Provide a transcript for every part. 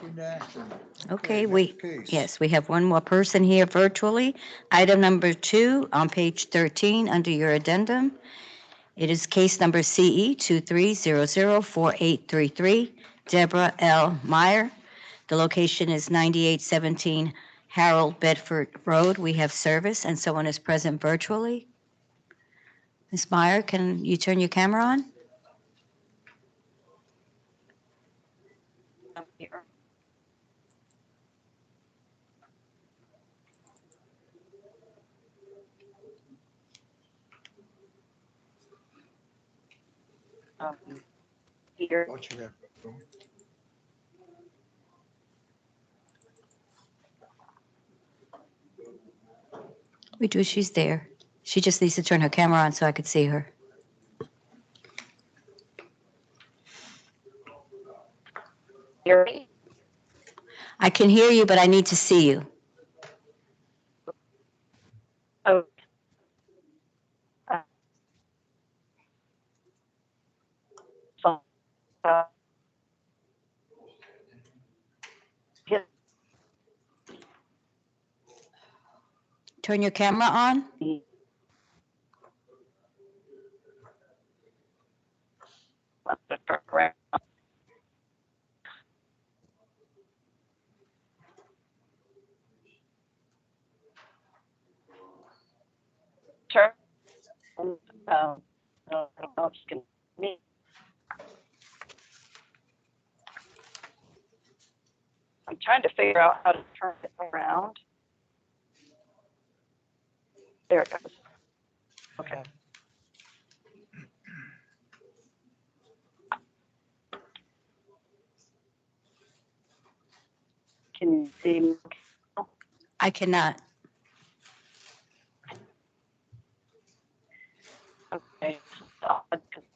into action. Okay, next case. yes, we have one more person here virtually. Item number 2 on page 13 under your addendum. It is case number CE 23004833, Deborah L. Meyer. The location is 9817 Harold Bedford Road. We have service and someone is present virtually. Ms. Meyer, can you turn your camera on? Here. Thought you had. We do, she's there. She just needs to turn her camera on so I could see her. Hear me? I can hear you, but I need to see you. Oh. So, Turn your camera on. Sure. I don't know if you can me. I'm trying to figure out how to turn it around. There it goes. Okay. Can you see me? I cannot. Okay.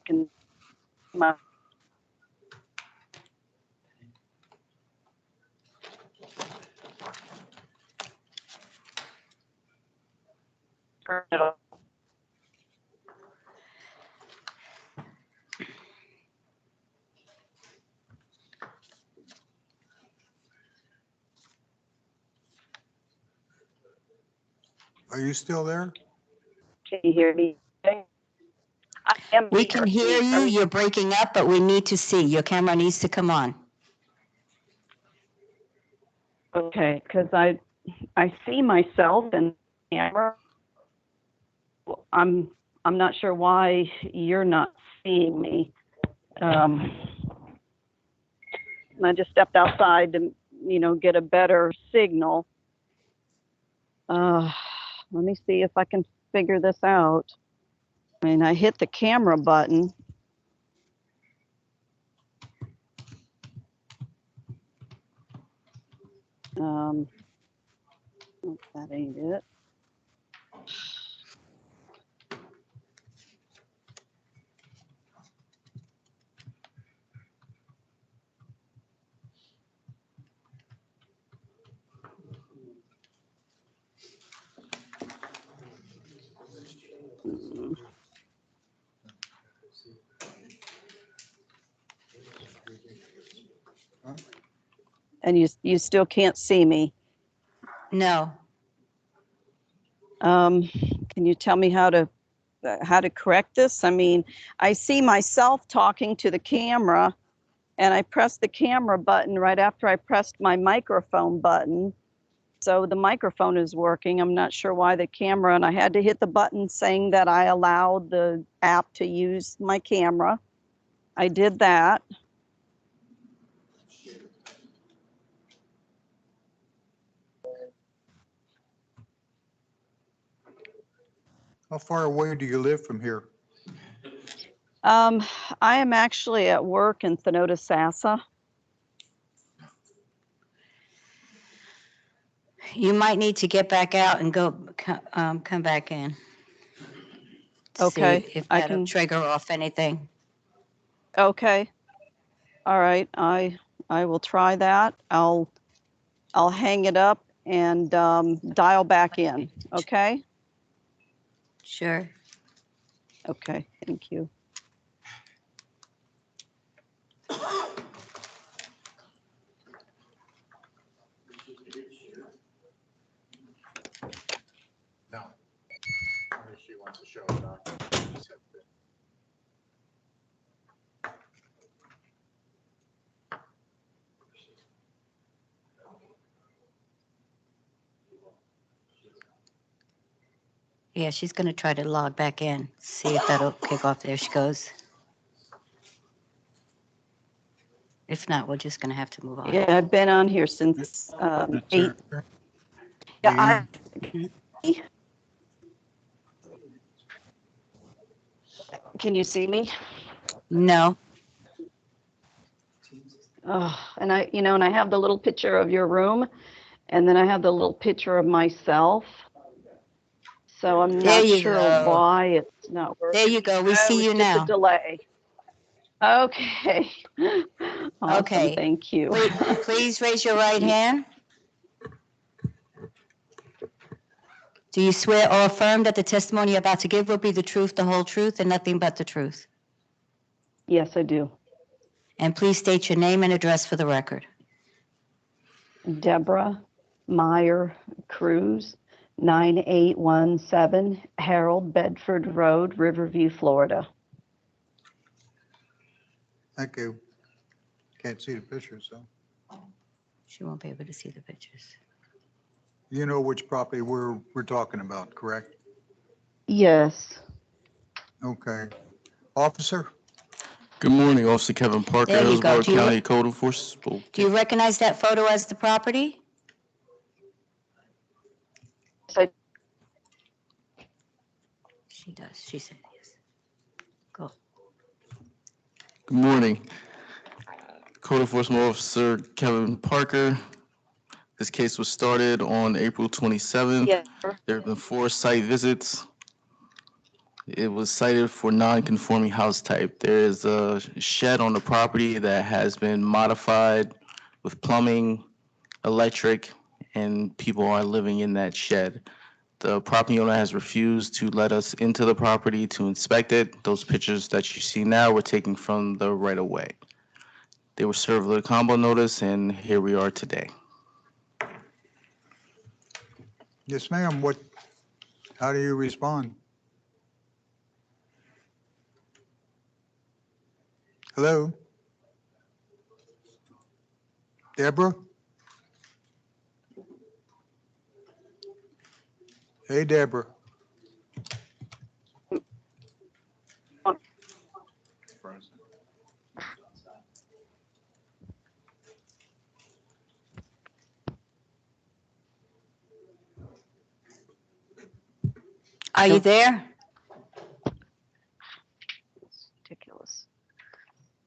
Can my turn it off? Are you still there? Can you hear me? I am. We can hear you. You're breaking up, but we need to see. Your camera needs to come on. Okay, because I see myself in the camera. I'm not sure why you're not seeing me. I just stepped outside to get a better signal. Let me see if I can figure this out. I mean, I hit the camera button. That ain't it. And you still can't see me. No. Can you tell me how to correct this? I mean, I see myself talking to the camera, and I pressed the camera button right after I pressed my microphone button. So the microphone is working. I'm not sure why the camera, and I had to hit the button saying that I allowed the app to use my camera. I did that. How far away do you live from here? I am actually at work in Thanota-Sassa. You might need to get back out and come back in. Okay, See if I that'll can trigger off anything. Okay. All right. I will try that. I'll hang it up and dial back in. Okay. Sure. Okay. Thank you. Yeah, she's going to try to log back in, see if that'll kick off. There she goes. If not, we're just going to have to move on. Yeah, I've been on here since 8. Yeah, can you see me? No. Oh, and I have the little picture of your room, and then I have the little picture of myself. So I'm There not you sure go. why it's not working. There you go. We Oh, see you it's just a now. delay. Okay. Awesome. Okay. Thank you. Please raise your right hand. Do you swear or affirm that the testimony you're about to give will be the truth, the whole truth, and nothing but the truth? Yes, I do. And please state your name and address for the record. Deborah Meyer Cruz, 9817 Harold Bedford Road, Riverview, Florida. Thank you. Can't see the picture, so. She won't be able to see the pictures. You know which property we're talking about, correct? Yes. Okay. Officer? Good morning, Officer Kevin Parker, There you go. Hillsborough Do you- County Code Enforcement. Do you recognize that photo as the property? So, She does. She said yes. Go. Good morning. Code Enforcement Officer Kevin Parker. This case was started on April 27th. yeah. There have been 4 site visits. It was cited for non-conforming house type. There is a shed on the property that has been modified with plumbing, electric, and people are living in that shed. The property owner has refused to let us into the property to inspect it. Those pictures that you see now were taken from the right of way. They were served with a combo notice, and here we are today. Yes, ma'am. How do you respond? Hello? Deborah? Hey, Deborah. Are you there? It's ridiculous.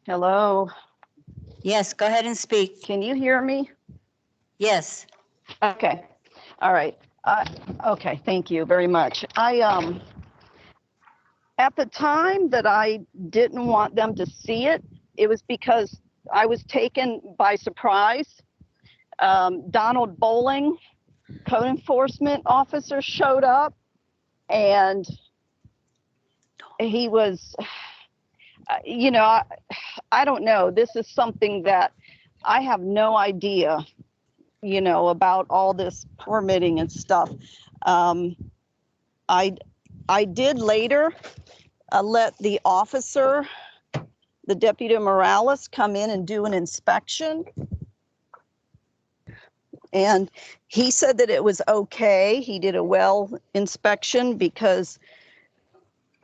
Hello. Yes, go ahead and speak. Can you hear me? Yes. Okay. All right. Okay. Thank you very much. At the time that I didn't want them to see it, it was because I was taken by surprise. Donald Bowling, code enforcement officer, showed up, and he was, I don't know. This is something that I have no idea, about all this permitting and stuff. I did later let the officer, the Deputy Morales, come in and do an inspection. And he said that it was okay. He did a well inspection because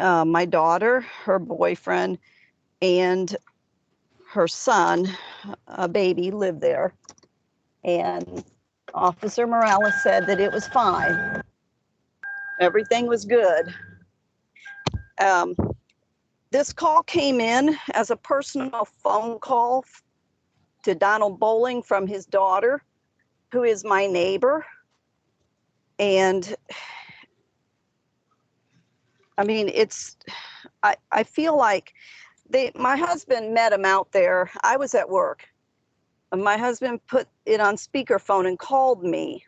my daughter, her boyfriend, and her son, a baby, lived there. And Officer Morales said that it was fine. Everything was good. This call came in as a personal phone call to Donald Bowling from his daughter, who is my neighbor. And I mean, I feel like my husband met him out there. I was at work. And my husband put it on speakerphone and called me.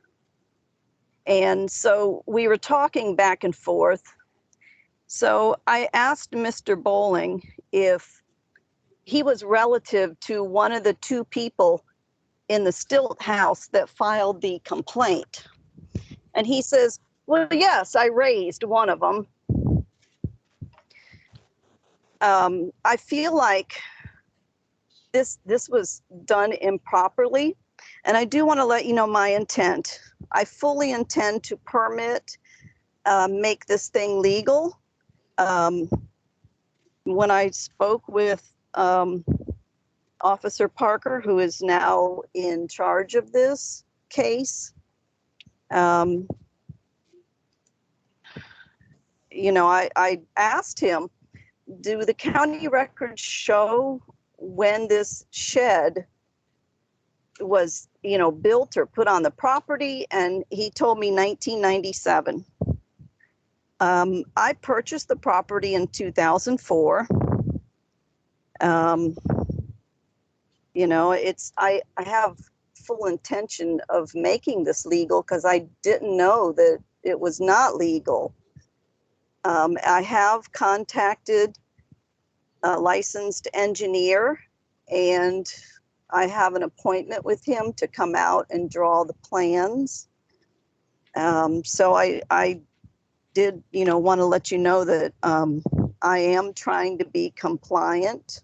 And so we were talking back and forth. So I asked Mr. Bowling if he was relative to one of the 2 people in the Stilt house that filed the complaint. And he says, well, yes, I raised one of them. I feel like this was done improperly. And I do want to let you know my intent. I fully intend to permit make this thing legal. When I spoke with Officer Parker, who is now in charge of this case, you know, I asked him, do the county records show when this shed was, you know, built or put on the property? And he told me 1997. I purchased the property in 2004. You know, I have full intention of making this legal because I didn't know that it was not legal. I have contacted a licensed engineer, and I have an appointment with him to come out and draw the plans. So I did, you know, want to let you know that I am trying to be compliant.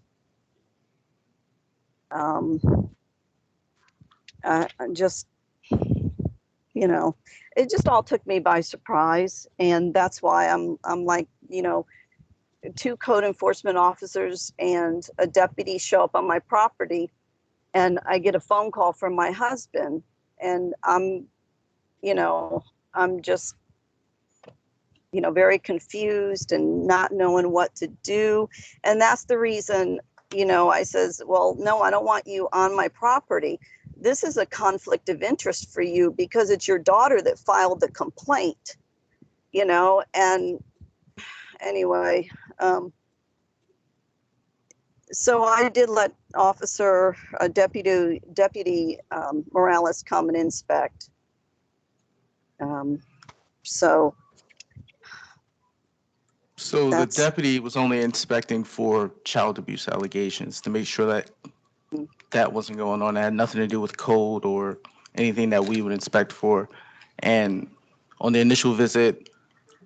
Just, you know, it just all took me by surprise, and that's why I'm like, you know, 2 code enforcement officers and a deputy show up on my property, and I get a phone call from my husband, and I'm just, you know, very confused and not knowing what to do. And that's the reason, you know, I says, well, no, I don't want you on my property. This is a conflict of interest for you because it's your daughter that filed the complaint, you know. And anyway, so I did let Deputy Morales come and inspect. So So the That's- deputy was only inspecting for child abuse allegations to make sure that that wasn't going on. It had nothing to do with code or anything that we would inspect for. And on the initial visit,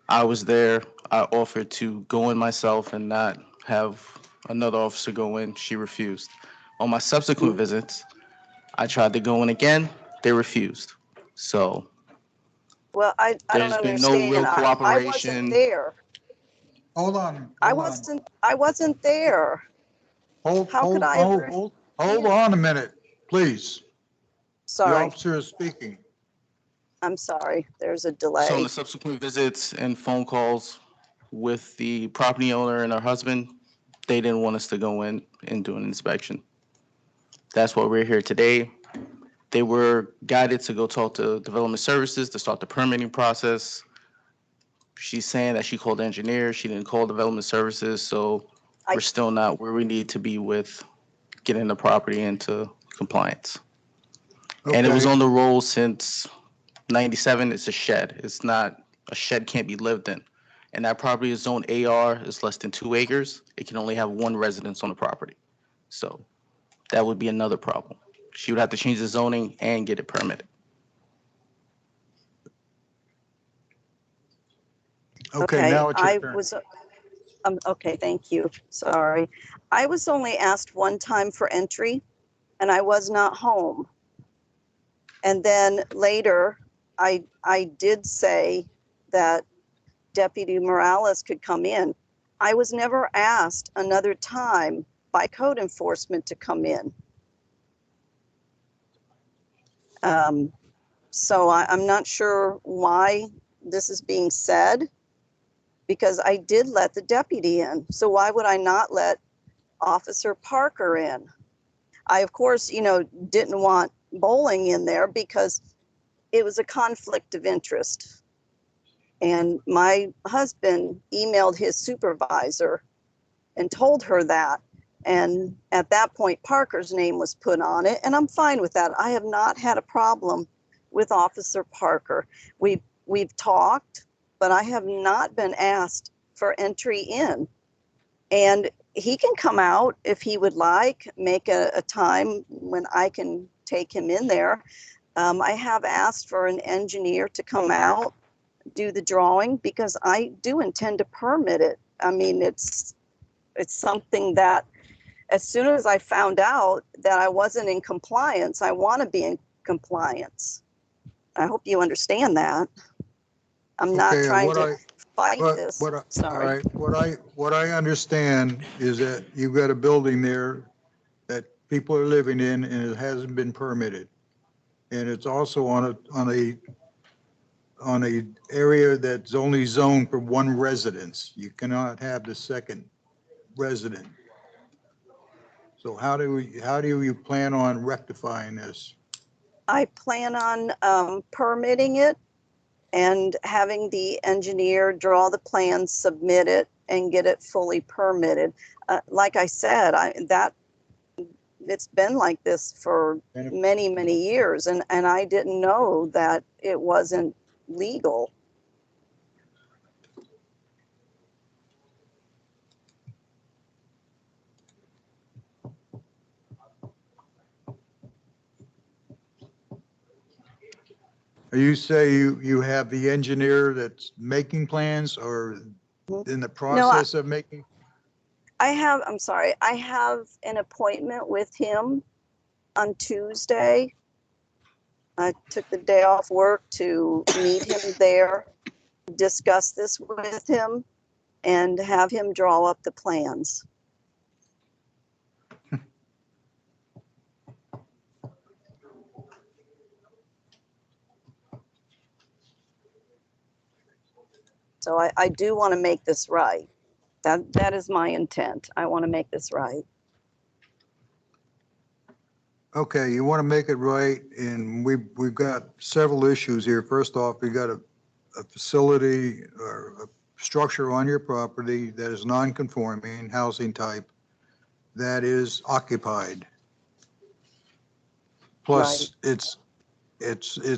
I was there. I offered to go in myself and not have another officer go in. She refused. On my subsequent visits, I tried to go in again. They refused. So well, I don't there's been no understand. real I cooperation. wasn't there. Hold on. I hold on. wasn't there. Hold, How could hold, I hold, ever- hold on a minute, please. The Sorry, officer is speaking. I'm sorry. There's a So on delay. the subsequent visits and phone calls with the property owner and her husband, they didn't want us to go in and do an inspection. That's why we're here today. They were guided to go talk to Development Services to start the permitting process. She's saying that she called the engineer, she didn't call Development Services, so I- we're still not where we need to be with getting the property into compliance. And it was Okay. on the roll since 97. It's a shed. It's not, a shed can't be lived in. And that property is zoned AR, it's less than 2 acres. It can only have 1 residence on the property. So that would be another problem. She would have to change the zoning and get it permitted. Okay, now it's I your turn. was, okay, thank you. Sorry. I was only asked one time for entry, and I was not home. And then later, I did say that Deputy Morales could come in. I was never asked another time by code enforcement to come in. So I'm not sure why this is being said, because I did let the deputy in. So why would I not let Officer Parker in? I, of course, you know, didn't want bowling in there because it was a conflict of interest. And my husband emailed his supervisor and told her that. And at that point, Parker's name was put on it, and I'm fine with that. I have not had a problem with Officer Parker. We've talked, but I have not been asked for entry in. And he can come out if he would like, make a time when I can take him in there. I have asked for an engineer to come out, do the drawing, because I do intend to permit it. I mean, it's something that as soon as I found out that I wasn't in compliance, I want to be in compliance. I hope you understand that. I'm not Okay, trying what to fight But this. what, all Sorry. right, what I understand is that you've got a building there that people are living in and it hasn't been permitted. And it's also on a area that's only zoned for one residence. You cannot have the second resident. So how do you plan on rectifying this? I plan on permitting it and having the engineer draw the plans, submit it, and get it fully permitted. Like I said, it's been like this for many, many years, and I didn't know that it wasn't legal. You say you have the engineer that's making plans or in the process of making? I'm sorry, I have an appointment with him on Tuesday. I took the day off work to meet him there, discuss this with him, and have him draw up the plans. So I do want to make this right. That is my intent. I want to make this right. Okay, you want to make it right, and we've got several issues here. First off, we got a facility or a structure on your property that is non-conforming housing type that is occupied. Plus, it's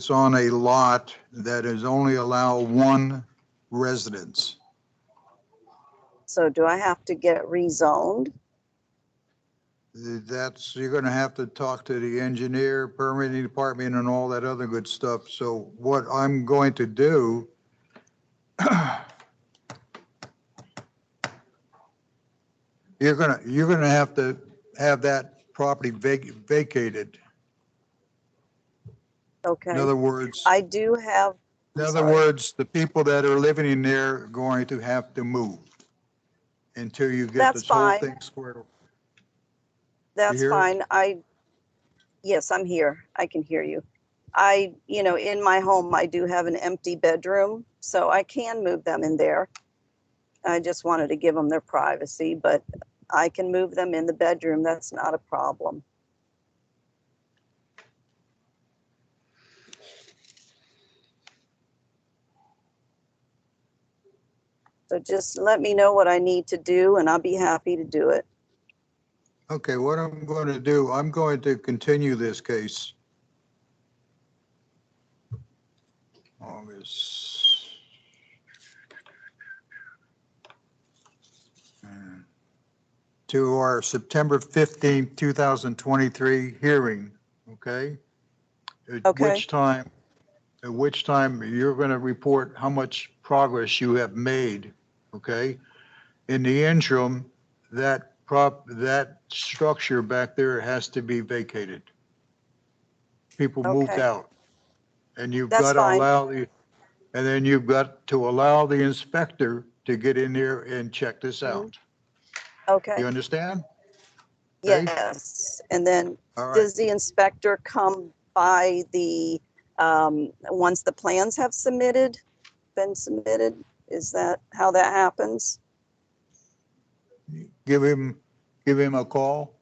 on a lot that is only allow one residence. So do I have to get it rezoned? You're gonna have to talk to the engineer, permitting department, and all that other good stuff. So what I'm going to do, you're gonna have to have that property vacated. Okay. In other words, I do have. the people that are living in there are going to have to move until you get That's this whole fine. thing squared away. That's hear fine. Yes, I'm here. I can hear you. In my home, I do have an empty bedroom, so I can move them in there. I just wanted to give them their privacy, but I can move them in the bedroom. That's not a problem. So just let me know what I need to do and I'll be happy to do it. Okay, what I'm going to do, I'm going to continue this case. August. To our September 15th, 2023 hearing, okay? Okay. At which time you're going to report how much progress you have made, okay? In the interim, that structure back there has to be vacated. People moved Okay. out. And you've That's got to fine. and then you've got to allow the inspector to get in there and check this out. Okay. You understand? Okay. Yes. And then All right. does the inspector come by once the plans have been submitted? Is that how that happens? Give him a call,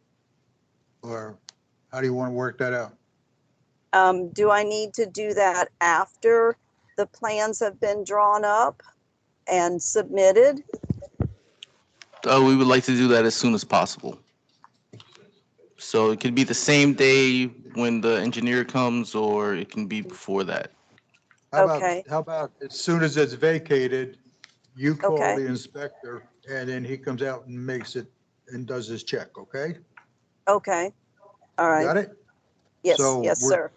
or how do you want to work that out? Do I need to do that after the plans have been drawn up and submitted? We would like to do that as soon as possible. So it could be the same day when the engineer comes, or it can be before that. Okay. How about as soon as it's vacated, you call Okay. the inspector and then he comes out and makes it and does his check, okay? Okay. All right. Got it? Yes. So Yes, sir.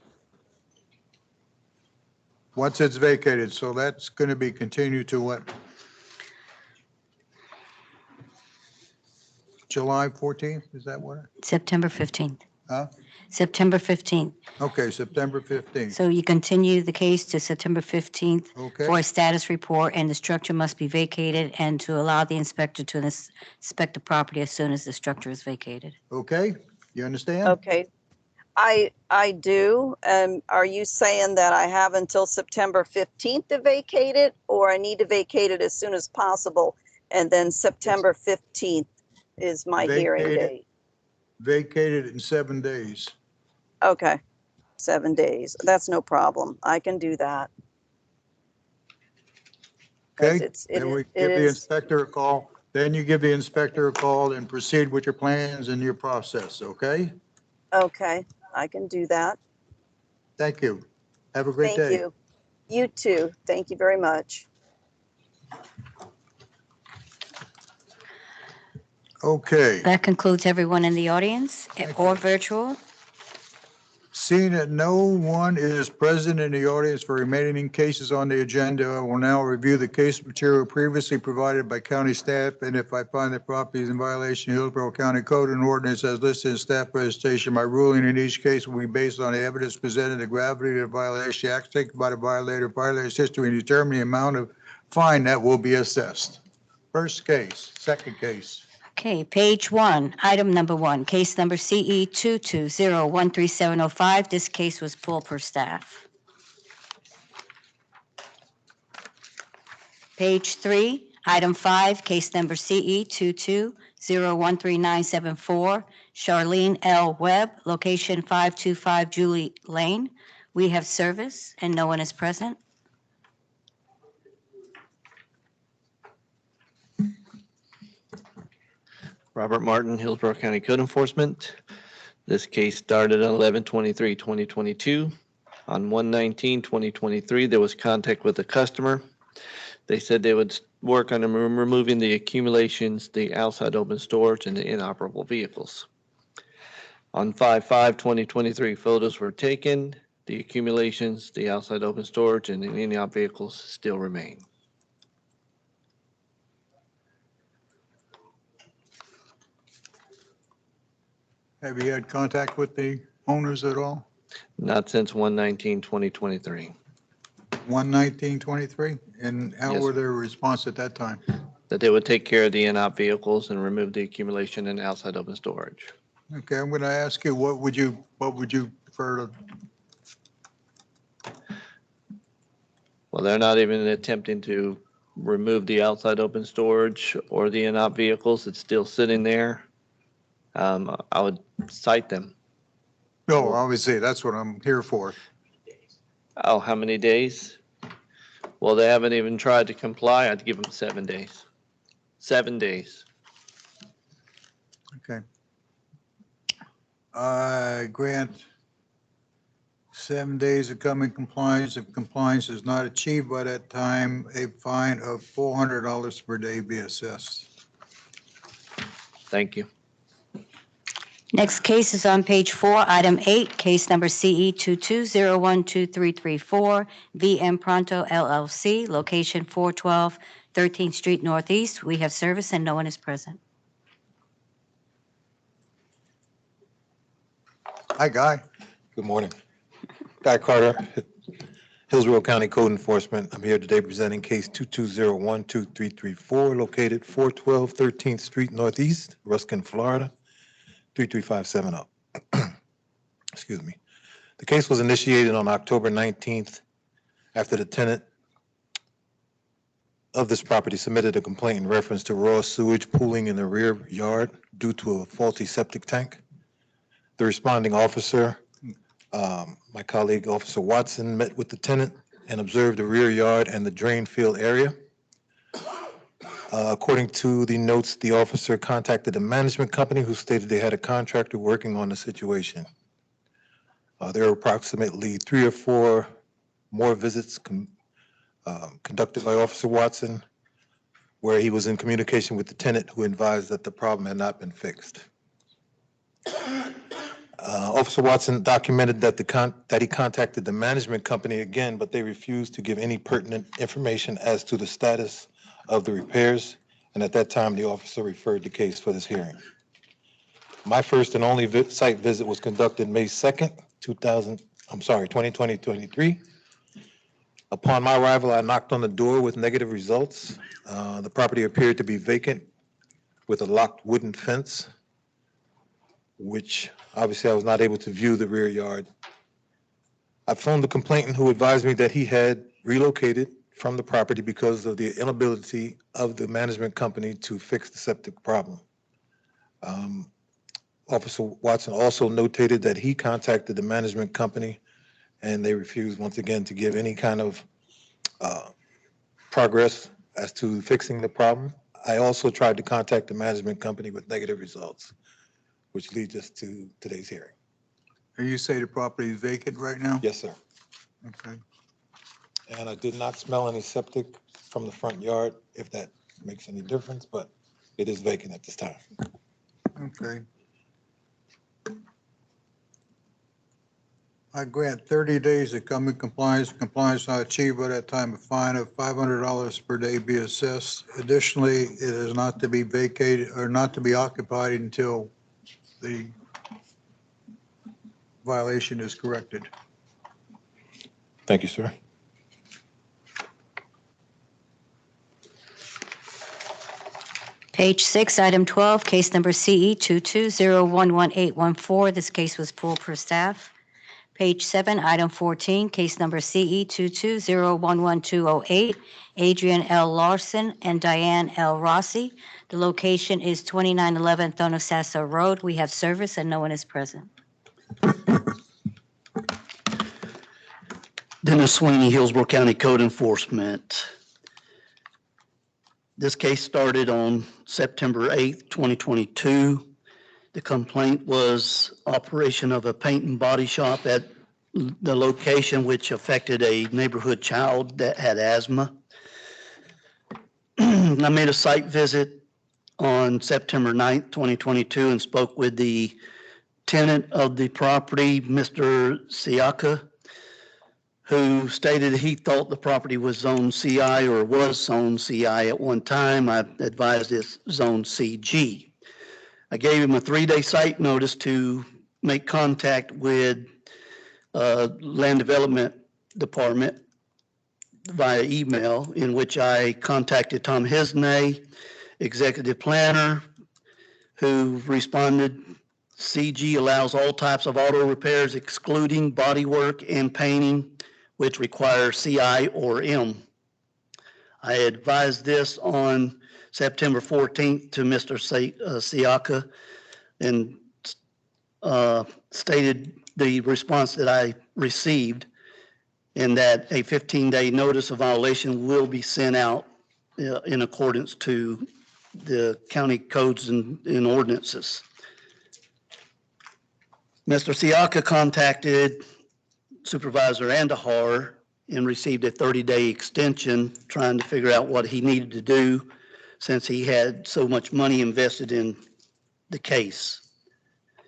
Once it's vacated, so that's going to be continued to what? July 14th, is that what? September 15th. Huh? September 15th. Okay, September 15th. So you continue the case to September 15th Okay, for a status report, and the structure must be vacated and to allow the inspector to inspect the property as soon as the structure is vacated. okay, you understand? Okay. I do. Are you saying that I have until September 15th to vacate it, or I need to vacate it as soon as possible? And then September 15th is my hearing Vacate it. date. Vacated in 7 days. Okay, 7 days. That's no problem. I can do that. 'Cause Okay, then we it give the is, inspector a call. Then you give the inspector a call and proceed with your plans and your process, okay? okay, I can do that. Thank you. Have a great Thank day. you. You too. Thank you very much. Okay, That concludes everyone in the audience Thank or you. virtual. seeing that no one is present in the audience for remaining cases on the agenda, I will now review the case material previously provided by county staff, and if I find that property is in violation of Hillsborough County Code and ordinance as listed in staff presentation, my ruling in each case will be based on the evidence presented, the gravity of the violation, acts taken by the violator, violator's history, and determine the amount of fine that will be assessed. First case, second case. Okay, page 1, item number 1, case number CE 220137005. This case was pulled per staff. Page 3, item 5, case number CE 220139774. Charlene L. Webb, location 525 Julie Lane. We have service and no one is present. Robert Martin, Hillsborough County Code Enforcement. This case started on 11/23/2022. On 1/19/2023, there was contact with the customer. They said they would work on removing the accumulations, the outside open storage, and the inoperable vehicles. On 5/5/2023, photos were taken. The accumulations, the outside open storage, and the inoperable vehicles still remain. Have you had contact with the owners at all? Not since 1/19/2023. 1/19/23? And how Yes, were sir. their response at that time? That they would take care of the in-op vehicles and remove the accumulation and outside open storage. Okay, I'm going to ask you, what would you prefer to, Well, they're not even attempting to remove the outside open storage or the in-op vehicles. It's still sitting there. I would cite them. no, obviously, that's what I'm here for. Oh, how many days? Well, they haven't even tried to comply. I'd give them 7 days. 7 days. Okay. I grant 7 days of coming compliance. If compliance is not achieved by that time, a fine of $400 per day be assessed. Thank you. Next case is on page 4, item 8, case number CE 220123334, VM Pronto LLC, location 412 13th Street Northeast. We have service and no one is present. Hi, Guy. Good morning. Guy Carter, Hillsborough County Code Enforcement. I'm here today presenting case 220123334, located 412 13th Street Northeast, Ruskin, Florida, 33570. Excuse me. The case was initiated on October 19th after the tenant of this property submitted a complaint in reference to raw sewage pooling in the rear yard due to a faulty septic tank. The responding officer, my colleague, Officer Watson, met with the tenant and observed the rear yard and the drain field area. According to the notes, the officer contacted the management company who stated they had a contractor working on the situation. There were approximately 3 or 4 more visits conducted by Officer Watson, where he was in communication with the tenant who advised that the problem had not been fixed. Officer Watson documented that he contacted the management company again, but they refused to give any pertinent information as to the status of the repairs, and at that time, the officer referred the case for this hearing. My first and only site visit was conducted May 2nd, 2023. Upon my arrival, I knocked on the door with negative results. The property appeared to be vacant with a locked wooden fence, which obviously I was not able to view the rear yard. I phoned the complainant, who advised me that he had relocated from the property because of the inability of the management company to fix the septic problem. Officer Watson also notated that he contacted the management company and they refused once again to give any kind of progress as to fixing the problem. I also tried to contact the management company with negative results, which leads us to today's hearing. And you say the property is vacant right now? Yes, sir. Okay. And I did not smell any septic from the front yard, if that makes any difference, but it is vacant at this time. Okay. I grant 30 days to come in compliance. Compliance not achieved by that time, a fine of $500 per day be assessed. Additionally, it is not to be vacated or not to be occupied until the violation is corrected. Thank you, sir. Page 6, item 12, case number CE 22011814. This case was pulled per staff. Page 7, item 14, case number CE 22011208, Adrian L. Larson and Diane L. Rossi. The location is 2911 Thonosasso Road. We have service and no one is present. Dennis Sweeney, Hillsborough County Code Enforcement. This case started on September 8th, 2022. The complaint was operation of a paint and body shop at the location, which affected a neighborhood child that had asthma. I made a site visit on September 9th, 2022, and spoke with the tenant of the property, Mr. Siaka, who stated he thought the property was zone CI or was zone CI at one time. I advised it's zone CG. I gave him a 3-day site notice to make contact with Land Development Department via email, in which I contacted Tom Hisney, executive planner, who responded, CG allows all types of auto repairs excluding body work and painting, which require CI or M. I advised this on September 14th to Mr. Siaka and stated the response that I received, and that a 15-day notice of violation will be sent out in accordance to the county codes and ordinances. Mr. Siaka contacted Supervisor Andahar and received a 30-day extension, trying to figure out what he needed to do since he had so much money invested in the case. A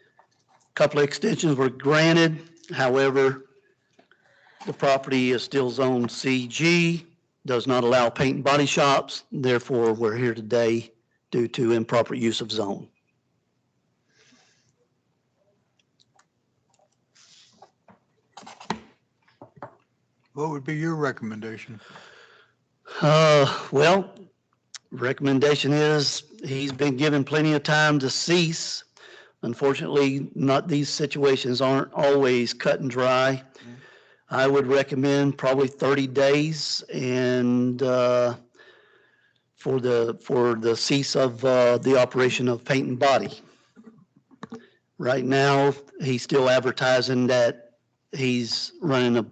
couple of extensions were granted. However, the property is still zone CG, does not allow paint and body shops. Therefore, we're here today due to improper use of zone. What would be your recommendation? Well, recommendation is he's been given plenty of time to cease. Unfortunately, these situations aren't always cut and dry. I would recommend probably 30 days and for the cease of the operation of paint and body. Right now, he's still advertising that he's running a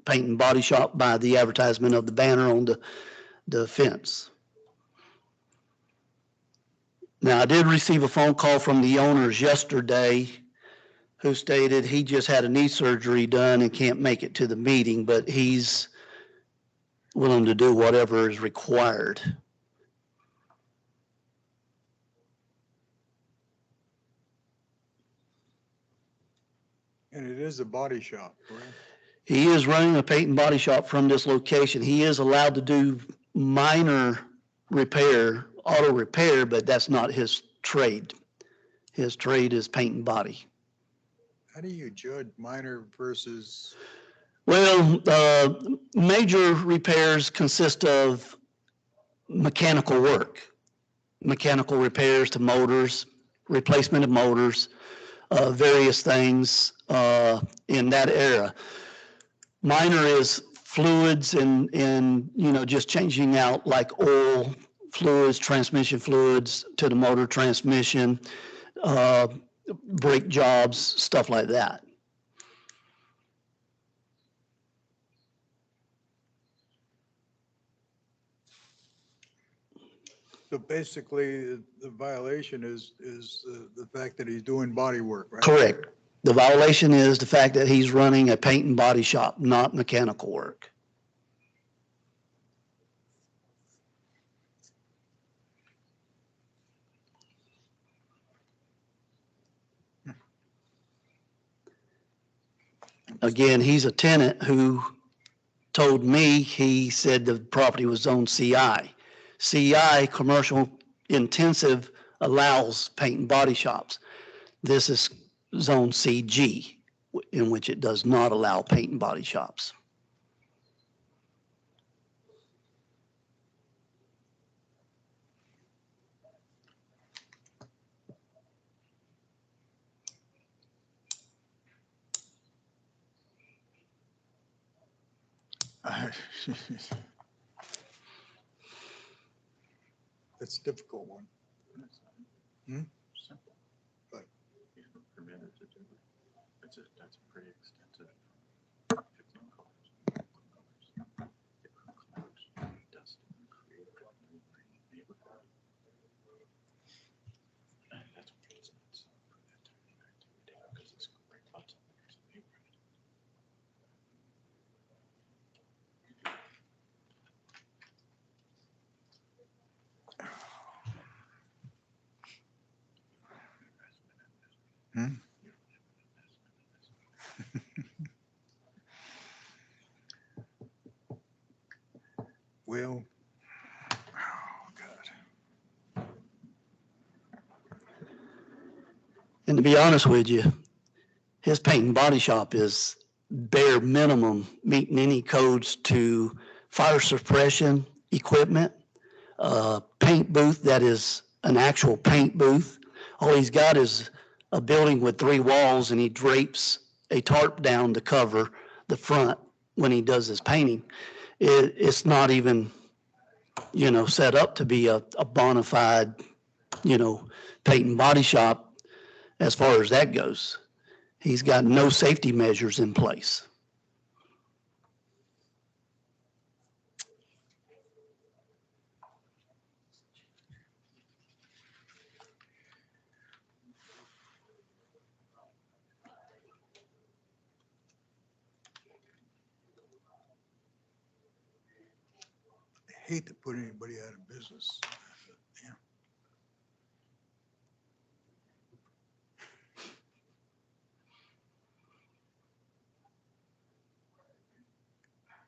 paint and body shop by the advertisement of the banner on the fence. Now, I did receive a phone call from the owners yesterday who stated he just had a knee surgery done and can't make it to the meeting, but he's willing to do whatever is required. And it is a body shop, correct? He is running a paint and body shop from this location. He is allowed to do minor repair, auto repair, but that's not his trade. His trade is paint and body. How do you judge minor versus, Well, major repairs consist of mechanical work, mechanical repairs to motors, replacement of motors, various things in that era. Minor is fluids and, just changing out like oil fluids, transmission fluids to the motor transmission, brake jobs, stuff like that. so basically the violation is the fact that he's doing body work, right? Correct. The violation is the fact that he's running a paint and body shop, not mechanical work. Again, he's a tenant who told me, he said the property was zone CI. CI, commercial intensive, allows paint and body shops. This is zone CG, in which it does not allow paint and body shops. That's a difficult one. Hmm? But Permitted to do it. That's a pretty extensive. 15 colors. Different colors. Does create a neighborhood. And that's what it's for that type of activity, because it's great lots of neighborhood. Hmm? Well, oh, God. And to be honest with you, his paint and body shop is bare minimum meeting any codes to fire suppression equipment, paint booth that is an actual paint booth. All he's got is a building with 3 walls, and he drapes a tarp down to cover the front when he does his painting. It's not even, set up to be a bona fide, paint and body shop as far as that goes. He's got no safety measures in place. I hate to put anybody out of business. Yeah.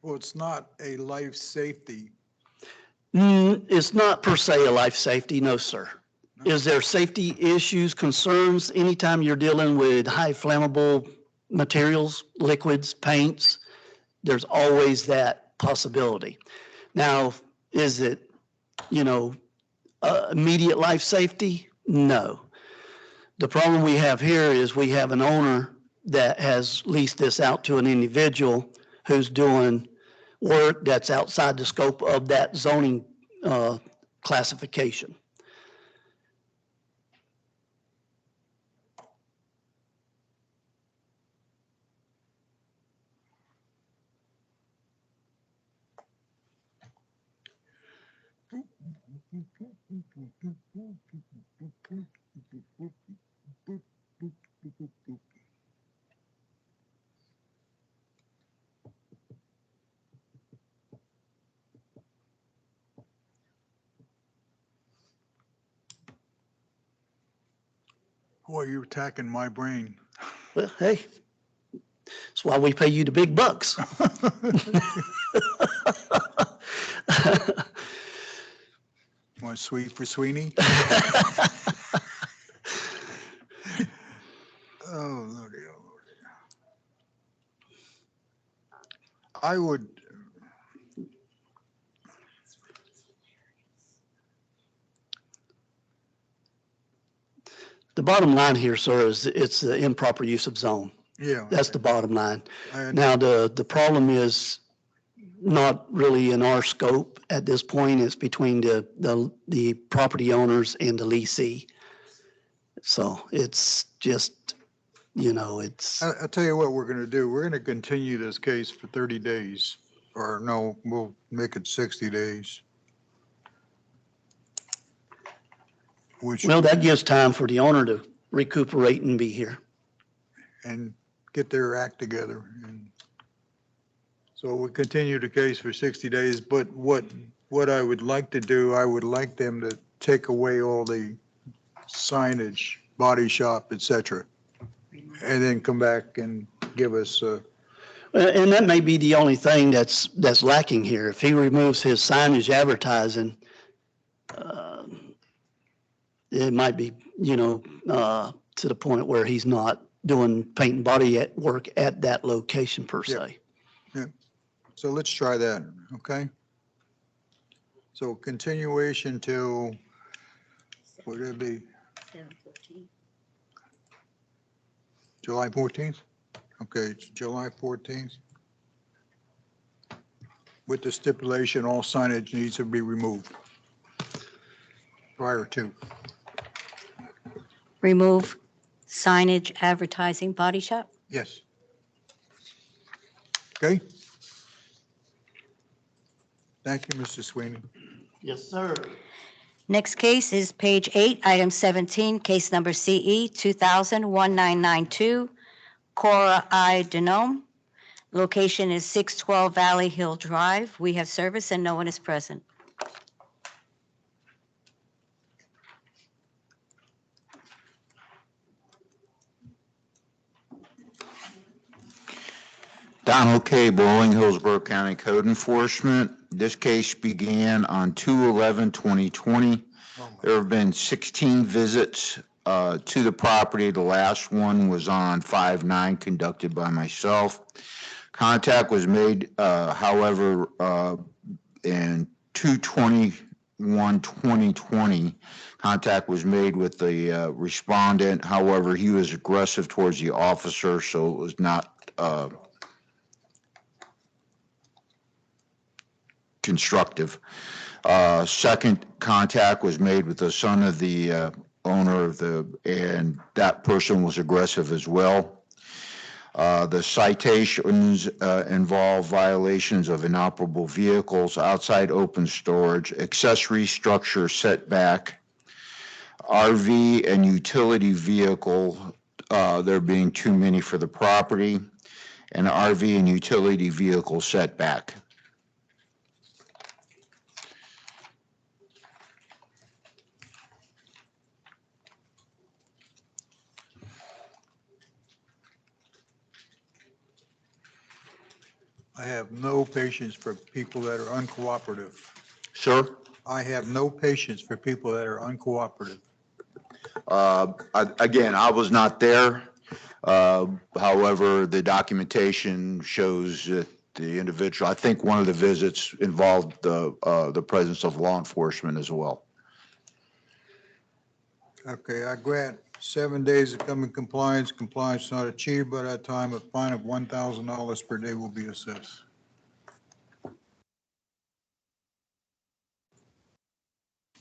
Well, it's not a life safety. It's not per se a life safety, no, sir. Is there safety issues, concerns anytime you're dealing with high flammable materials, liquids, paints? There's always that possibility. Now, is it, immediate life safety? No. The problem we have here is we have an owner that has leased this out to an individual who's doing work that's outside the scope of that zoning classification. Boy, you're attacking my brain. Well, hey, that's why we pay you the big bucks. Want sweet for Sweeney? Oh, Lordy, oh, Lordy. I would, The bottom line here, sir, is it's the improper use of zone. yeah. That's the bottom line. I- Now, the problem is not really in our scope at this point. It's between the property owners and the leasee. So it's just, it's, I'll tell you what we're going to do. We're going to continue this case for 30 days. Or no, we'll make it 60 days. Which, well, that gives time for the owner to recuperate and be here. and get their act together. And so we'll continue the case for 60 days, but what I would like to do, I would like them to take away all the signage, body shop, et cetera, and then come back and give us, And that may be the only thing that's lacking here. If he removes his signage advertising, it might be, to the point where he's not doing paint and body work at that location per se. so let's try that, okay? So continuation till, what would it be, July 14th? Okay, it's July 14th. With the stipulation, all signage needs to be removed prior to. Remove signage, advertising, body shop? Yes. Okay? Thank you, Mr. Sweeney. Yes, sir. Next case is page 8, item 17, case number CE 2000-1992, Cora I. Denome. Location is 612 Valley Hill Drive. We have service and no one is present. Donald K. Bowling, Hillsborough County Code Enforcement. This case began on 2/11/2020. There have been 16 visits to the property. The last one was on 5/9, conducted by myself. Contact was made, however, in 2/21/2020. Contact was made with the respondent. However, he was aggressive towards the officer, so it was not constructive. Second contact was made with the son of the owner of and that person was aggressive as well. The citations involve violations of inoperable vehicles, outside open storage, accessory structure setback, RV and utility vehicle, there being too many for the property, and RV and utility vehicle setback. I have no patience for people that are uncooperative. Sir? I have no patience for people that are uncooperative. Again, I was not there. However, the documentation shows that the individual, I think one of the visits involved the presence of law enforcement as well. Okay, I grant 7 days to come in compliance. Compliance not achieved by that time, a fine of $1,000 per day will be assessed.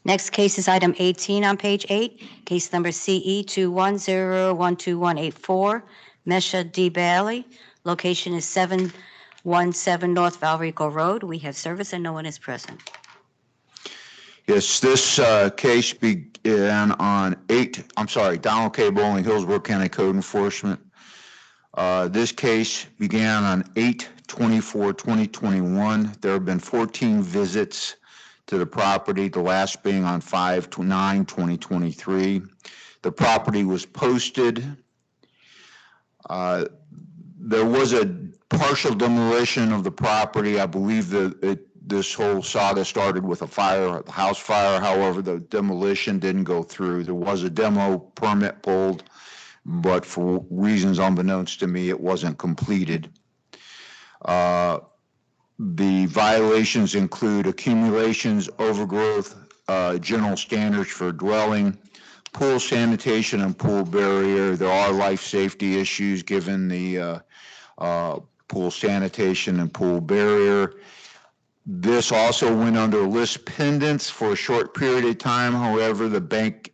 Next case is item 18 on page 8, case number CE 210-12184, Mesha D. Bailey. Location is 717 North Valrico Road. We have service and no one is present. Yes, this case began on Donald K. Bowling, Hillsborough County Code Enforcement. This case began on 8/24/2021. There have been 14 visits to the property, the last being on 5/9/2023. The property was posted. There was a partial demolition of the property. I believe that this whole saga started with a house fire. However, the demolition didn't go through. There was a demo permit pulled. but for reasons unbeknownst to me, it wasn't completed. The violations include accumulations, overgrowth, general standards for dwelling, pool sanitation and pool barrier. There are life safety issues given the pool sanitation and pool barrier. This also went under list pendants for a short period of time. However, the bank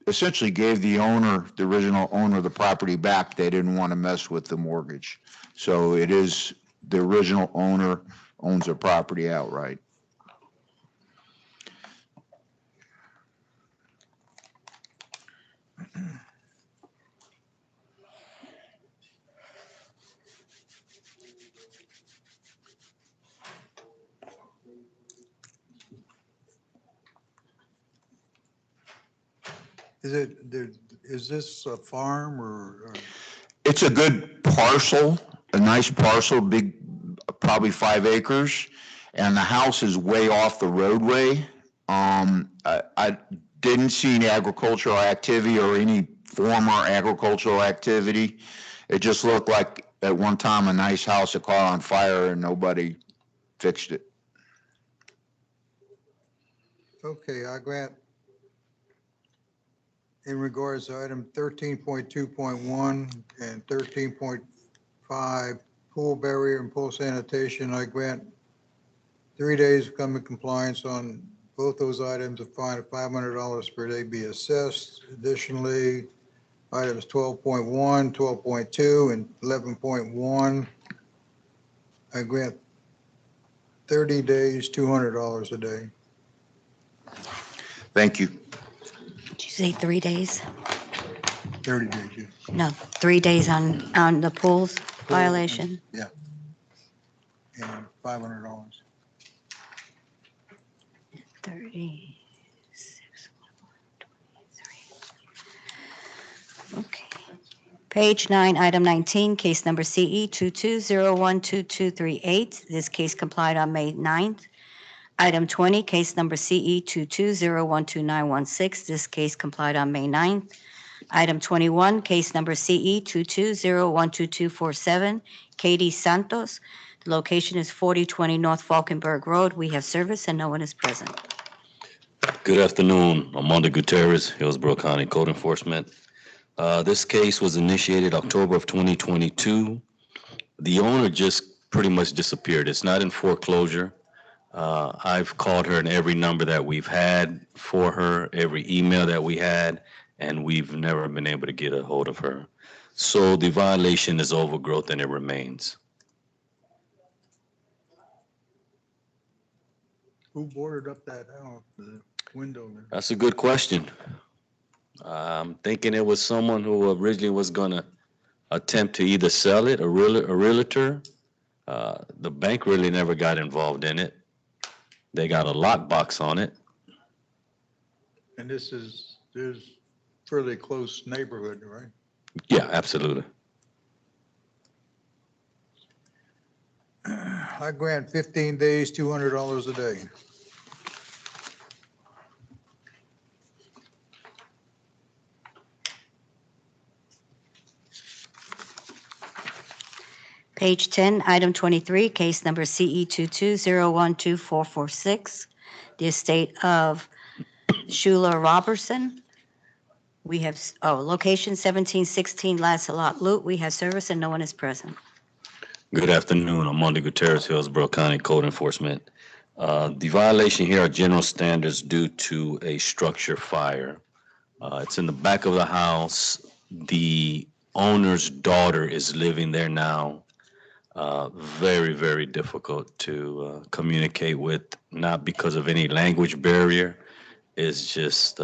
essentially gave the owner, the original owner of the property back. They didn't want to mess with the mortgage. So it is the original owner owns the property outright. Is this a farm or? It's a good parcel, a nice parcel, big, probably 5 acres, and the house is way off the roadway. I didn't see any agricultural activity or any former agricultural activity. It just looked like at one time a nice house that caught on fire and nobody fixed it. Okay, I grant in regards to item 13.2.1 and 13.5, pool barrier and pool sanitation, I grant 3 days of coming compliance on both those items. A fine of $500 per day be assessed. Additionally, items 12.1, 12.2, and 11.1, I grant 30 days, $200 a day. Thank you. Did you say 3 days? 30 days, yeah. No, 3 days on the pools violation. Yeah. And $500. 36, 23. Okay. Page 9, item 19, case number CE 22012238. This case complied on May 9th. Item 20, case number CE 22012916. This case complied on May 9th. Item 21, case number CE 22012247, Katie Santos. The location is 4020 North Falkenberg Road. We have service and no one is present. Good afternoon. Armando Gutierrez, Hillsborough County Code Enforcement. This case was initiated October of 2022. The owner just pretty much disappeared. It's not in foreclosure. I've called her in every number that we've had for her, every email that we had, and we've never been able to get a hold of her. So the violation is overgrowth and it remains. Who boarded up that house, the window there? That's a good question. I'm thinking it was someone who originally was going to attempt to either sell it, a realtor. The bank really never got involved in it. They got a lockbox on it. And this is fairly close neighborhood, right? Yeah, absolutely. I grant 15 days, $200 a day. Page 10, item 23, case number CE 22012446, the estate of Shula Robertson. We have, location 1716 Lancelot Loop. We have service and no one is present. Good afternoon. Armando Gutierrez, Hillsborough County Code Enforcement. The violation here are general standards due to a structure fire. It's in the back of the house. The owner's daughter is living there now. Very, very difficult to communicate with, not because of any language barrier. It's just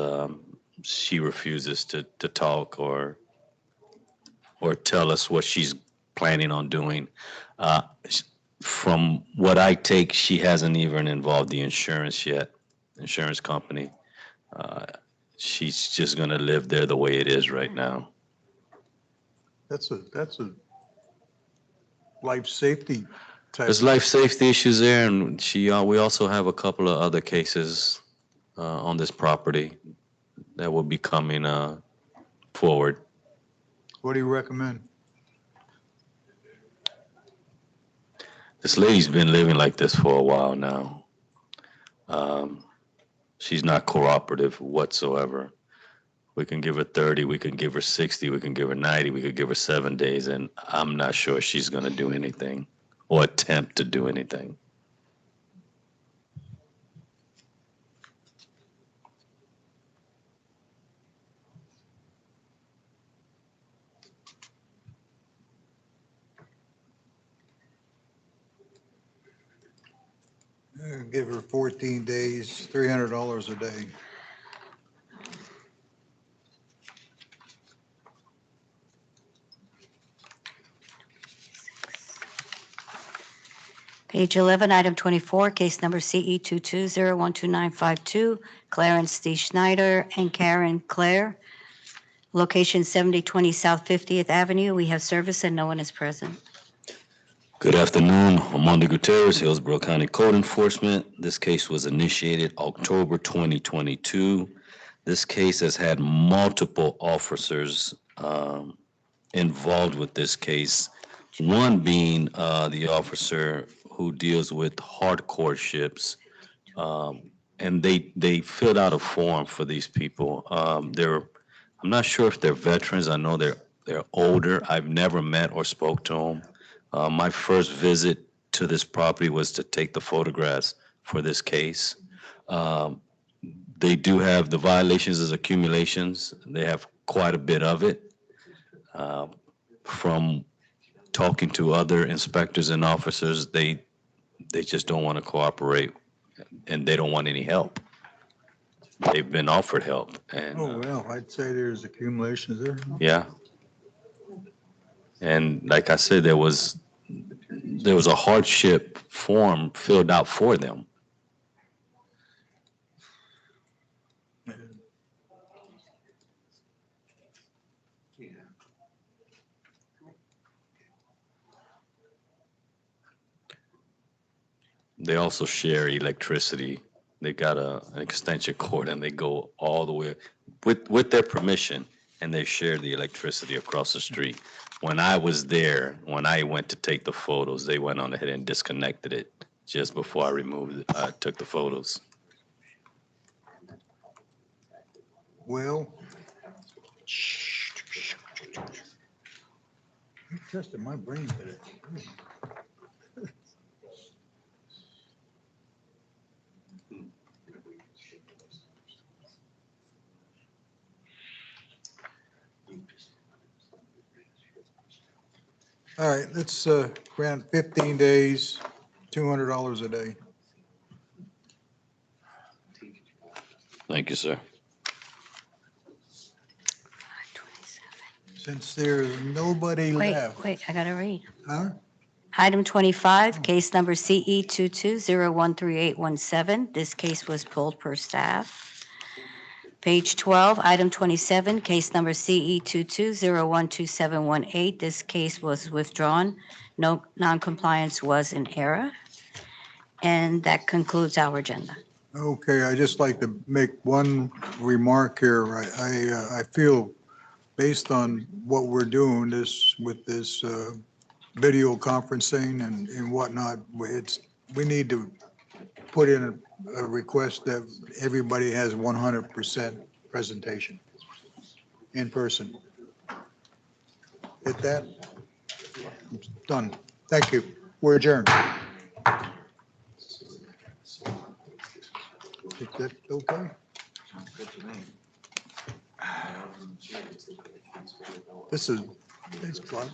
she refuses to talk or tell us what she's planning on doing. From what I take, she hasn't even involved the insurance yet, insurance company. She's just going to live there the way it is right now. That's a life safety type. There's life safety issues there, and we also have a couple of other cases on this property that will be coming forward. What do you recommend? This lady's been living like this for a while now. She's not cooperative whatsoever. We can give her 30, we can give her 60, we can give her 90, we could give her 7 days, and I'm not sure she's gonna do anything or attempt to do anything. Give her 14 days, $300 a day. Page 11, item 24, case number CE 220122952, Clarence D. Schneider and Karen Clare. Location 7020 South 50th Avenue. We have service and no one is present. Good afternoon, Armando Gutierrez, Hillsborough County Code Enforcement. This case was initiated October 2022. This case has had multiple officers involved with this case. One being the officer who deals with hardcore ships. And they filled out a form for these people. I'm not sure if they're veterans. I know they're older. I've never met or spoke to them. My first visit to this property was to take the photographs for this case. They do have the violations as accumulations. They have quite a bit of it. From talking to other inspectors and officers, they just don't want to cooperate and they don't want any help. They've been offered help and Oh, well, I'd say there's accumulations there. yeah. And like I said, there was a hardship form filled out for them. They also share electricity. They got an extension cord and they go all the way with their permission, and they share the electricity across the street. When I was there, when I went to take the photos, they went on ahead and disconnected it just before I took the photos. Well, you tested my brain today. All right, let's grant 15 days, $200 a day. Thank you, sir. Since there's nobody left. Wait, I gotta read. Huh? Item 25, case number E CE 220133817. This case was pulled per staff. Page 12, item 27, case number E CE 220122718. This case was withdrawn. No noncompliance was in error. And that concludes our agenda. Okay, I just like to make one remark here. I feel based on what we're doing with this video conferencing and whatnot, we need to put in a request that everybody has 100% presentation in person. Hit that? Done. Thank you. We're adjourned. Is that okay? This is, it's fun.